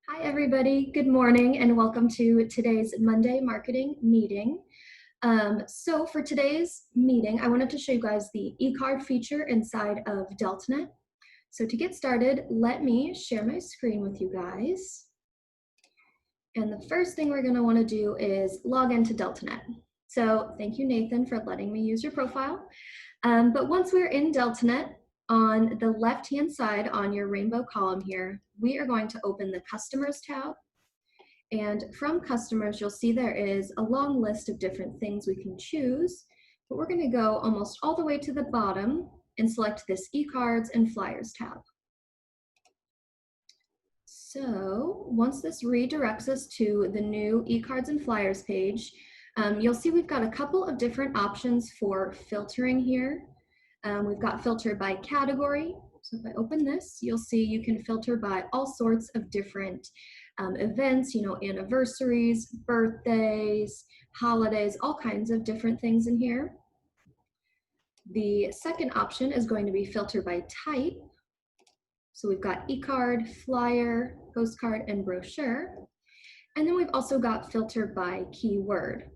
Hi, everybody. Good morning and welcome to today's Monday marketing meeting. So for today's meeting, I wanted to show you guys the eCard feature inside of DeltaNet. So to get started, let me share my screen with you guys. And the first thing we're going to want to do is log into DeltaNet. So thank you, Nathan, for letting me use your profile. But once we're in DeltaNet, on the left-hand side on your rainbow column here, we are going to open the Customers tab. And from Customers, you'll see there is a long list of different things we can choose, but we're going to go almost all the way to the bottom and select this eCards and Flyers tab. So once this redirects us to the new eCards and Flyers page, you'll see we've got a couple of different options for filtering here. We've got filter by category. So if I open this, you'll see you can filter by all sorts of different events, anniversaries, birthdays, holidays, all kinds of different things in here. The second option is going to be filter by type. So we've got eCard, flyer, postcard, and brochure. And then we've also got filter by keyword.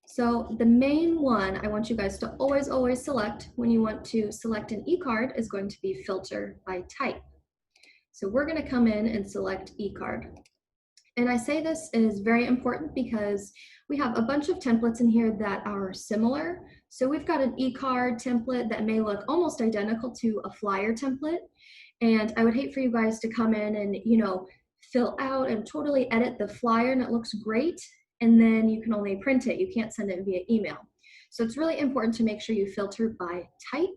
So the main one I want you guys to always select when you want to select an eCard is going to be filter by type. So we're going to come in and select eCard. And I say this is very important because we have a bunch of templates in here that are similar. So we've got an eCard template that may look almost identical to a flyer template. And I would hate for you guys to come in and, fill out and totally edit the flyer and it looks great. And then you can only print it. You can't send it via email. So it's really important to make sure you filter by type.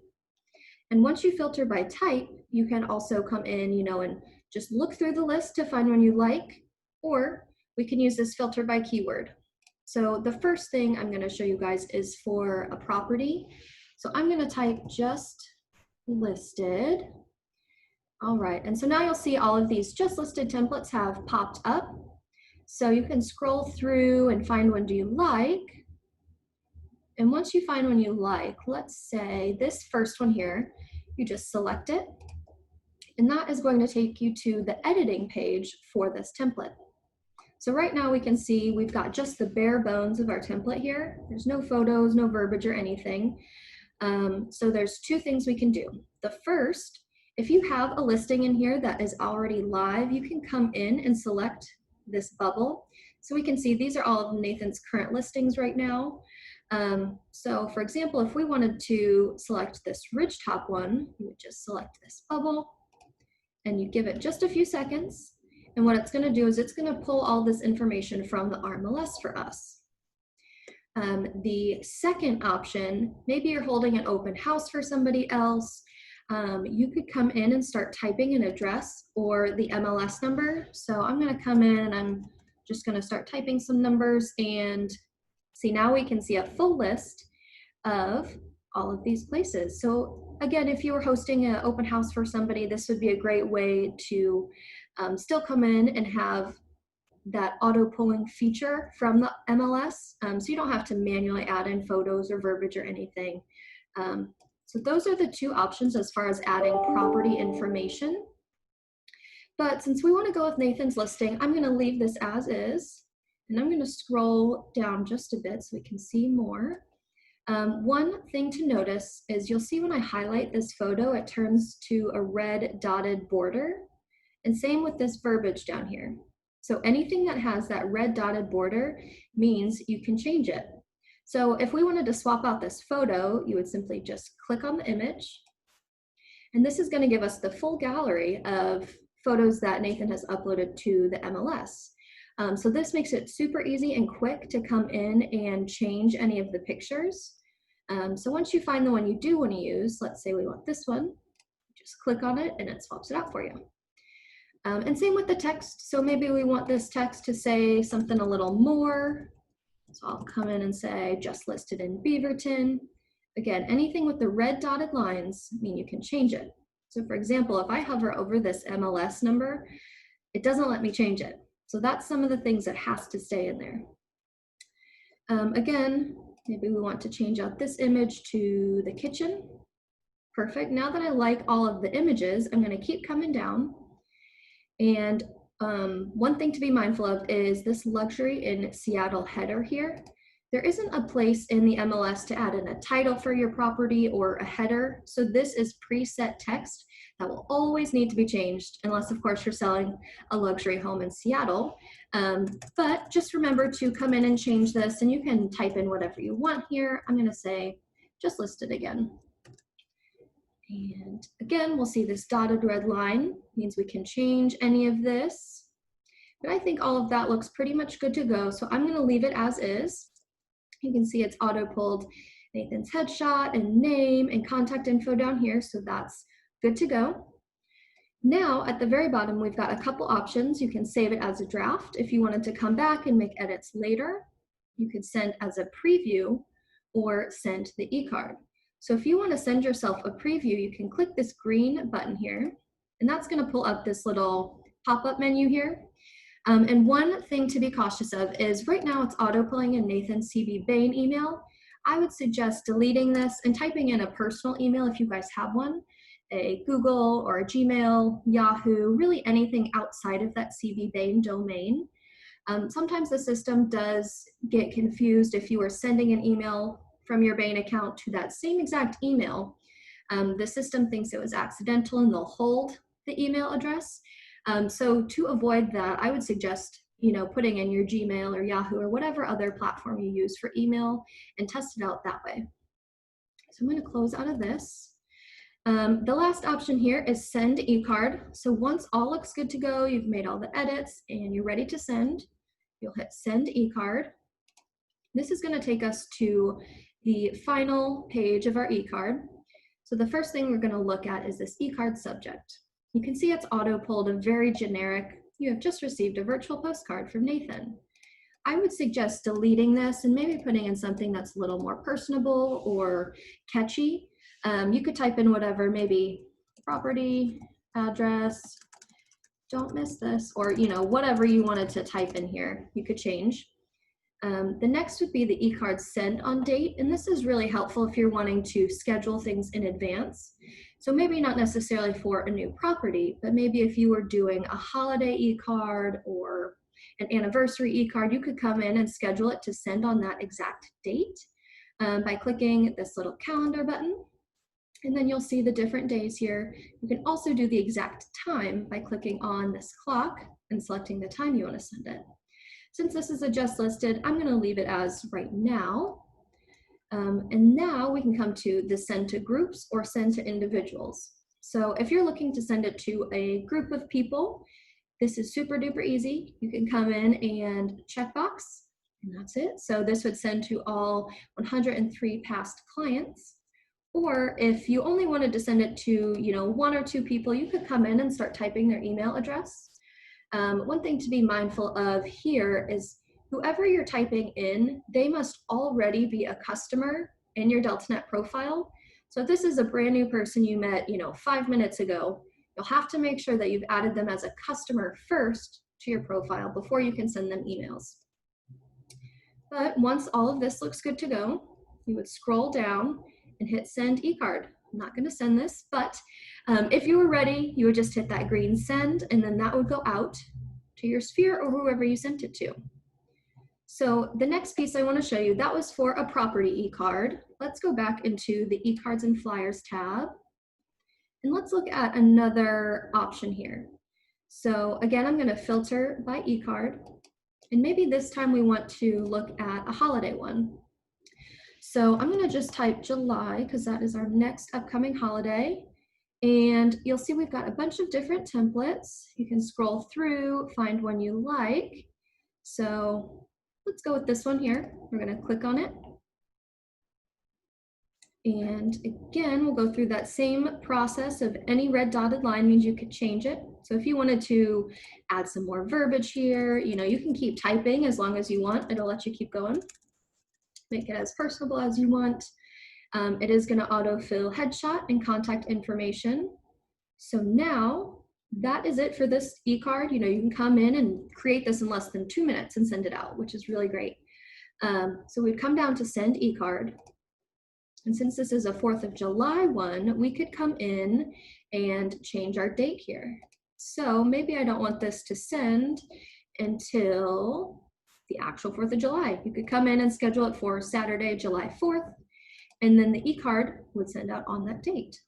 And once you filter by type, you can also come in, and just look through the list to find one you like, or we can use this filter by keyword. So the first thing I'm going to show you guys is for a property. So I'm going to type just listed. All right, and so now you'll see all of these just listed templates have popped up. So you can scroll through and find one you like. And once you find one you like, let's say this first one here, you just select it. And that is going to take you to the editing page for this template. So right now we can see we've got just the bare bones of our template here. There's no photos, no verbiage or anything. So there's two things we can do. The first, if you have a listing in here that is already live, you can come in and select this bubble. So we can see these are all of Nathan's current listings right now. So for example, if we wanted to select this Ridgetop one, you would just select this bubble and you give it just a few seconds. And what it's going to do is it's going to pull all this information from the RMLS for us. The second option, maybe you're holding an open house for somebody else. You could come in and start typing an address or the MLS number. So I'm going to come in and I'm just going to start typing some numbers and see, now we can see a full list of all of these places. So again, if you were hosting an open house for somebody, this would be a great way to still come in and have that auto polling feature from the MLS. So you don't have to manually add in photos or verbiage or anything. So those are the two options as far as adding property information. But since we want to go with Nathan's listing, I'm going to leave this as is. And I'm going to scroll down just a bit so we can see more. One thing to notice is you'll see when I highlight this photo, it turns to a red dotted border. And same with this verbiage down here. So anything that has that red dotted border means you can change it. So if we wanted to swap out this photo, you would simply just click on the image. And this is going to give us the full gallery of photos that Nathan has uploaded to the MLS. So this makes it super easy and quick to come in and change any of the pictures. So once you find the one you do want to use, let's say we want this one, just click on it and it swaps it out for you. And same with the text. So maybe we want this text to say something a little more. So I'll come in and say just listed in Beaverton. Again, anything with the red dotted lines mean you can change it. So for example, if I hover over this MLS number, it doesn't let me change it. So that's some of the things that has to stay in there. Again, maybe we want to change out this image to the kitchen. Perfect. Now that I like all of the images, I'm going to keep coming down. And one thing to be mindful of is this luxury in Seattle header here. There isn't a place in the MLS to add in a title for your property or a header, so this is preset text that will always need to be changed, unless of course you're selling a luxury home in Seattle. But just remember to come in and change this, and you can type in whatever you want here. I'm gonna say, just list it again. And again, we'll see this dotted red line, means we can change any of this. But I think all of that looks pretty much good to go, so I'm gonna leave it as is. You can see it's auto-pulled Nathan's headshot and name and contact info down here, so that's good to go. Now, at the very bottom, we've got a couple options. You can save it as a draft. If you wanted to come back and make edits later, you could send as a preview or send the e-card. So if you want to send yourself a preview, you can click this green button here, and that's going to pull up this little pop-up menu here. And one thing to be cautious of is right now it's auto-pulling in Nathan's CB Bain email. I would suggest deleting this and typing in a personal email if you guys have one, a Google or a Gmail, Yahoo, really anything outside of that CB Bain domain. Sometimes the system does get confused if you are sending an email from your Bain account to that same exact email. The system thinks it was accidental and they'll hold the email address. So to avoid that, I would suggest, putting in your Gmail or Yahoo or whatever other platform you use for email and test it out that way. So I'm going to close out of this. The last option here is send e-card. So once all looks good to go, you've made all the edits and you're ready to send, you'll hit send e-card. This is going to take us to the final page of our e-card. So the first thing we're going to look at is this e-card subject. You can see it's auto-pulled a very generic, you have just received a virtual postcard from Nathan. I would suggest deleting this and maybe putting in something that's a little more personable or catchy. You could type in whatever, maybe property, address, don't miss this, or whatever you wanted to type in here, you could change. The next would be the e-card send on date, and this is really helpful if you're wanting to schedule things in advance. So maybe not necessarily for a new property, but maybe if you were doing a holiday e-card or an anniversary e-card, you could come in and schedule it to send on that exact date by clicking this little calendar button. And then you'll see the different days here. You can also do the exact time by clicking on this clock and selecting the time you want to send it. Since this is a just listed, I'm going to leave it as right now. And now we can come to the send to groups or send to individuals. So if you're looking to send it to a group of people, this is super duper easy. You can come in and checkbox, and that's it. So this would send to all 103 past clients. Or if you only wanted to send it to, one or two people, you could come in and start typing their email address. One thing to be mindful of here is whoever you're typing in, they must already be a customer in your DeltaNet profile. So if this is a brand new person you met, 5 minutes ago, you'll have to make sure that you've added them as a customer first to your profile before you can send them emails. But once all of this looks good to go, you would scroll down and hit send e-card. I'm not going to send this, but if you were ready, you would just hit that green send, and then that would go out to your sphere or whoever you sent it to. So the next piece I want to show you, that was for a property e-card. Let's go back into the e-cards and flyers tab, and let's look at another option here. So again, I'm going to filter by e-card, and maybe this time we want to look at a holiday one. So I'm going to just type July because that is our next upcoming holiday. And you'll see we've got a bunch of different templates. You can scroll through, find one you like. So let's go with this one here. We're going to click on it. And again, we'll go through that same process of any red dotted line means you could change it. So if you wanted to add some more verbiage here, you can keep typing as long as you want. It'll let you keep going. Make it as personable as you want. It is going to autofill headshot and contact information. So now that is it for this e-card. You can come in and create this in less than 2 minutes and send it out, which is really great. So we'd come down to send e-card. And since this is a 4th of July one, we could come in and change our date here. So maybe I don't want this to send until the actual 4th of July. You could come in and schedule it for Saturday, July 4th, and then the e-card would send out on that date.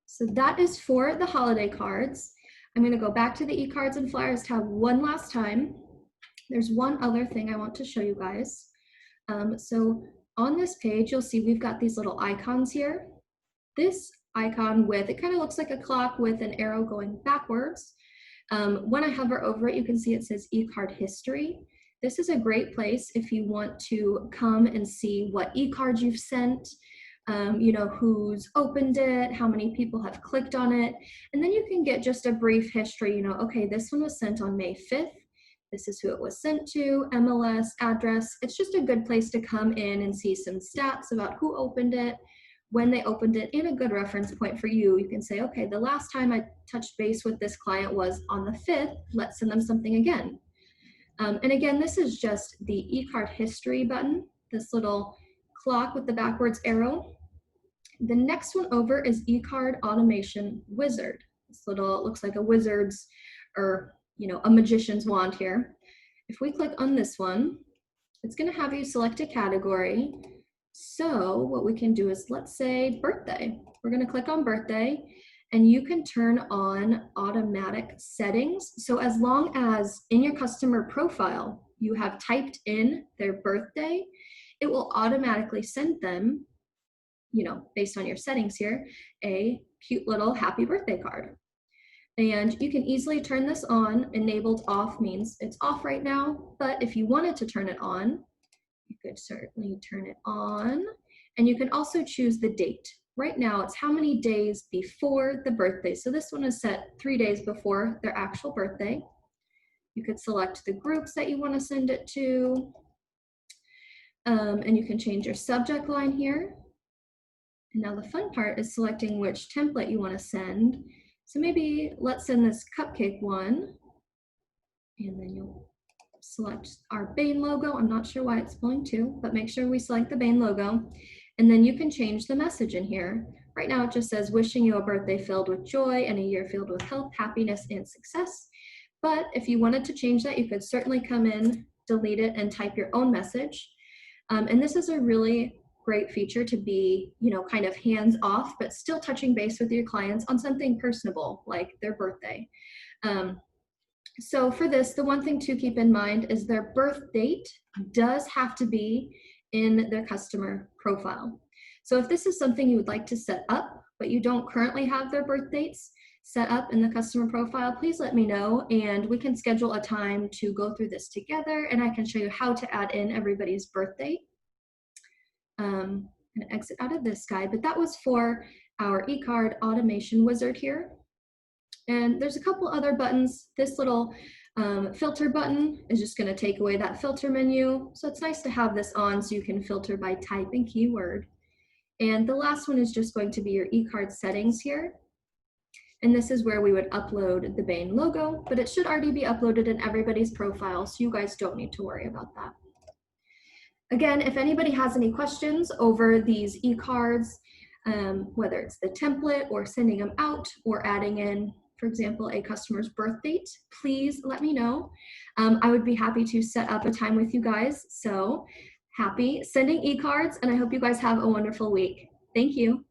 So that is for the holiday cards. I'm going to go back to the e-cards and flyers tab one last time. There's one other thing I want to show you guys. So on this page, you'll see we've got these little icons here. This icon with, it kind of looks like a clock with an arrow going backwards. When I hover over it, you can see it says e-card history. This is a great place if you want to come and see what e-cards you've sent, you know, who's opened it, how many people have clicked on it, and then you can get just a brief history, you know, okay, this one was sent on May 5th, this is who it was sent to, MLS, address. It's just a good place to come in and see some stats about who opened it, when they opened it, and a good reference point for you. You can say, okay, the last time I touched base with this client was on the 5th, let's send them something again. And again, this is just the e-card history button, this little clock with the backwards arrow. The next one over is e-card automation wizard. This little, it looks like a wizard's or, you know, a magician's wand here. If we click on this one, it's going to have you select a category. So what we can do is, let's say birthday. We're going to click on birthday, and you can turn on automatic settings. So as long as in your customer profile you have typed in their birthday, it will automatically send them, you know, based on your settings here, a cute little happy birthday card. And you can easily turn this on. Enabled off means it's off right now, but if you wanted to turn it on, you could certainly turn it on. And you can also choose the date. Right now, it's how many days before the birthday. So this one is set 3 days before their actual birthday. You could select the groups that you want to send it to. And you can change your subject line here. And now the fun part is selecting which template you want to send. So maybe let's send this cupcake one. And then you'll select our Bain logo. I'm not sure why it's pulling two, but make sure we select the Bain logo. And then you can change the message in here. Right now it just says, wishing you a birthday filled with joy and a year filled with health, happiness, and success. But if you wanted to change that, you could certainly come in, delete it, and type your own message. And this is a really great feature to be, you know, kind of hands off, but still touching base with your clients on something personable like their birthday. So for this, the one thing to keep in mind is their birth date does have to be in their customer profile. So if this is something you would like to set up, but you don't currently have their birth dates set up in the customer profile, please let me know and we can schedule a time to go through this together and I can show you how to add in everybody's birth date. I'm gonna exit out of this guide, but that was for our e-card automation wizard here. And there's a couple other buttons. This little filter button is just going to take away that filter menu. So it's nice to have this on so you can filter by type and keyword. And the last one is just going to be your e-card settings here. And this is where we would upload the Bain logo, but it should already be uploaded in everybody's profile, so you guys don't need to worry about that. Again, if anybody has any questions over these e-cards, whether it's the template or sending them out or adding in, for example, a customer's birth date, please let me know. I would be happy to set up a time with you guys. So happy sending e-cards, and I hope you guys have a wonderful week. Thank you.